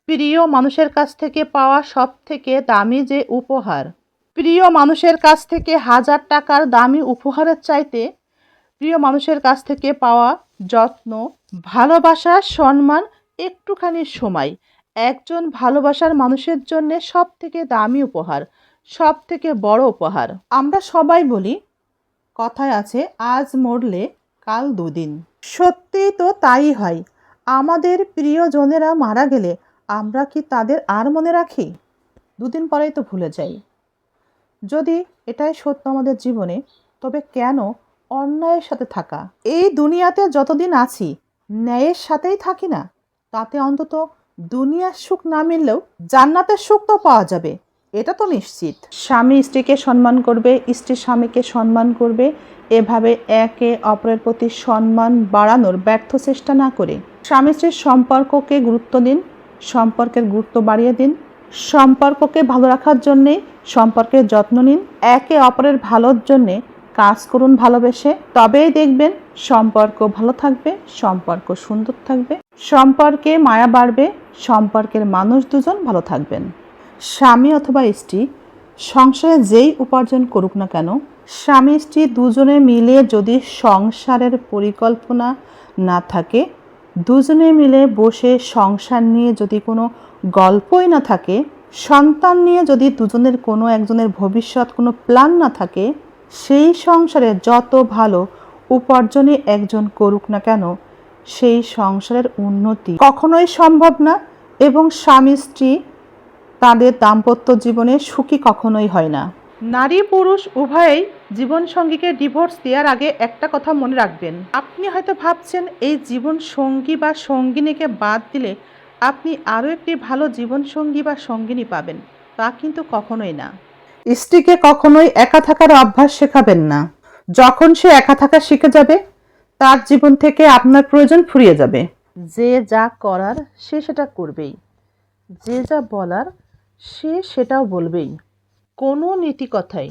প্রিয় মানুষের কাছ থেকে পাওয়া সবথেকে দামি যে উপহার। প্রিয় মানুষের কাছ থেকে 1000 টাকার দামি উপহারের চাইতে প্রিয় মানুষের কাছ থেকে পাওয়া যত্ন, ভালোবাসা, সম্মান, একটুখানি সময় একজন ভালোবাসার মানুষের জন্য সবথেকে দামি উপহার, সবথেকে বড় উপহার। আমরা সবাই বলি, কথায় আছে আজ মরলে কাল দুদিন। সত্যিই তো তাই হয়। আমাদের প্রিয়জনেরা মারা গেলে আমরা কি তাদের আর মনে রাখি? দুদিন পরেই তো ভুলে যাই। যদি এটাই সত্য আমাদের জীবনে, তবে কেন অন্যায়ের সাথে থাকা? এই দুনিয়াতে যতদিন আছি ন্যায়ের সাথেই থাকি না? তাতে অন্তত দুনিয়ার সুখ না মিললেও জান্নাতের সুখ তো পাওয়া যাবে, এটা তো নিশ্চিত। স্বামী স্ত্রীকে সম্মান করবে, স্ত্রী স্বামীকে সম্মান করবে, এভাবে একে অপরের প্রতি সম্মান বাড়ানোর ব্যর্থ চেষ্টা না করে স্বামী স্ত্রীর সম্পর্ককে গুরুত্ব দিন, সম্পর্কের গুরুত্ব বাড়িয়ে দিন। সম্পর্ককে ভালো রাখার জন্যে সম্পর্কের যত্ন নিন, একে অপরের ভালোর জন্যে কাজ করুন ভালোবেসে। তবেই দেখবেন সম্পর্ক ভালো থাকবে, সম্পর্ক সুন্দর থাকবে, সম্পর্কে মায়া বাড়বে, সম্পর্কের মানুষ দুজন ভালো থাকবেন। স্বামী অথবা স্ত্রী সংসারে যেই উপার্জন করুক না কেন, স্বামী স্ত্রী দুজনে মিলে যদি সংসারের পরিকল্পনা না থাকে, দুজনে মিলে বসে সংসার নিয়ে যদি কোনো গল্পই না থাকে, সন্তান নিয়ে যদি দুজনের কোনো একজনের ভবিষ্যৎ কোনো প্ল্যান না থাকে, সেই সংসারে যত ভালো উপার্জনই একজন করুক না কেন, সেই সংসারের উন্নতি কখনোই সম্ভব না এবং স্বামী স্ত্রী তাদের দাম্পত্য জীবনে সুখী কখনোই হয় না। নারী পুরুষ উভয়েই জীবনসঙ্গীকে ডিভোর্স দেওয়ার আগে একটা কথা মনে রাখবেন। আপনি হয়তো ভাবছেন এই জীবন সঙ্গী বা সঙ্গিনীকে বাদ দিলে আপনি আরও একটি ভালো জীবনসঙ্গী বা সঙ্গিনী পাবেন। তা কিন্তু কখনোই না। স্ত্রীকে কখনোই একা থাকার অভ্যাস শেখাবেন না। যখন সে একা থাকা শিখে যাবে, তার জীবন থেকে আপনার প্রয়োজন ফুরিয়ে যাবে। যে যা করার সে সেটা করবেই, যে যা বলার সে সেটাও বলবেই। কোনো নীতি কথাই,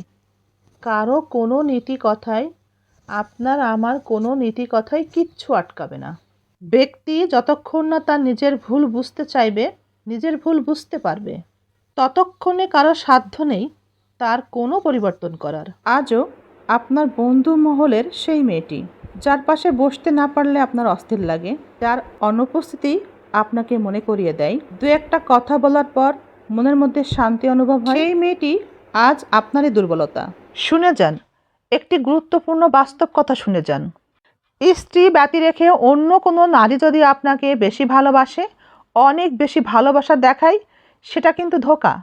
কারো কোনো নীতি কথাই, আপনার আমার কোনো নীতি কথাই কিচ্ছু আটকাবে না। ব্যক্তি যতক্ষণ না তার নিজের ভুল বুঝতে চাইবে, নিজের ভুল বুঝতে পারবে, ততক্ষণে কারো সাধ্য নেই তার কোনো পরিবর্তন করার। আজও আপনার বন্ধু মহলের সেই মেয়েটি, যার পাশে বসতে না পারলে আপনার অস্থির লাগে, যার অনুপস্থিতি আপনাকে মনে করিয়ে দেয়, দু একটা কথা বলার পর মনের মধ্যে শান্তি অনুভব হয়, সেই মেয়েটি আজ আপনারই দুর্বলতা। শুনে যান, একটি গুরুত্বপূর্ণ বাস্তব কথা শুনে যান। স্ত্রী ব্যতি রেখে অন্য কোনো নারী যদি আপনাকে বেশি ভালোবাসে, অনেক বেশি ভালোবাসা দেখায়, সেটা কিন্তু ধোঁকা।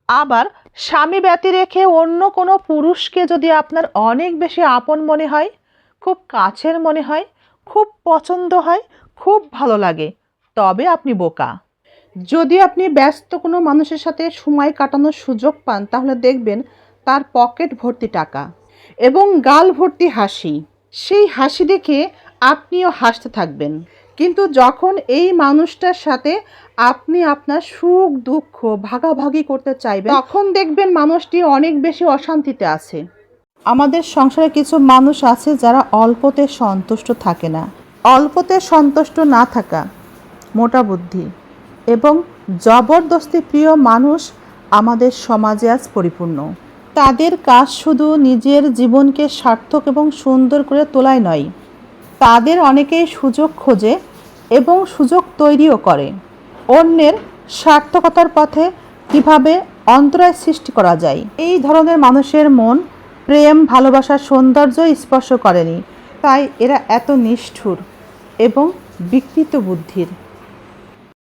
আবার স্বামী ব্যতি রেখে অন্য কোনো পুরুষকে যদি আপনার অনেক বেশি আপন মনে হয়, খুব কাছের মনে হয়, খুব পছন্দ হয়, খুব ভালো লাগে, তবে আপনি বোকা। যদি আপনি ব্যস্ত কোনো মানুষের সাথে সময় কাটানোর সুযোগ পান, তাহলে দেখবেন তার পকেট ভর্তি টাকা এবং গাল ভর্তি হাসি। সেই হাসি দেখে আপনিও হাসতে থাকবেন। কিন্তু যখন এই মানুষটার সাথে আপনি আপনার সুখ দুঃখ ভাগাভাগি করতে চাইবেন, তখন দেখবেন মানুষটি অনেক বেশি অশান্তিতে আছে। আমাদের সংসারে কিছু মানুষ আছে যারা অল্পতে সন্তুষ্ট থাকে না। অল্পতে সন্তুষ্ট না থাকা, মোটা বুদ্ধি এবং জবরদস্তি প্রিয় মানুষ আমাদের সমাজে আজ পরিপূর্ণ। তাদের কাজ শুধু নিজের জীবনকে সার্থক এবং সুন্দর করে তোলাই নয়, তাদের অনেকেই সুযোগ খোঁজে এবং সুযোগ তৈরিও করে। অন্যের সার্থকতার পথে কিভাবে অন্তরায় সৃষ্টি করা যায়, এই ধরনের মানুষের মন প্রেম ভালোবাসার সৌন্দর্য স্পর্শ করেনি, তাই এরা এত নিষ্ঠুর এবং বিকৃত বুদ্ধির।